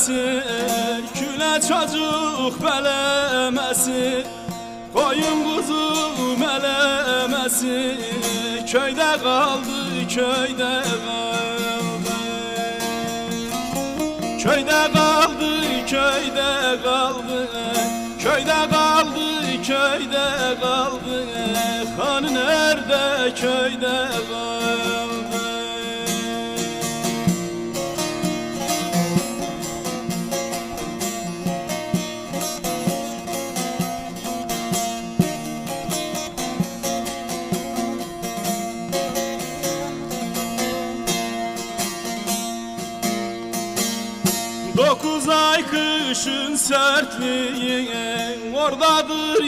eləməsin, gülə çocuk bələməsin, koyun kuzum eləməsin, köydə qaldı, köydə qaldı. Köydə qaldı, köydə qaldı, köydə qaldı, köydə qaldı, xan nerede köydə qaldı. Dokuz ay kışın sertliği oradadır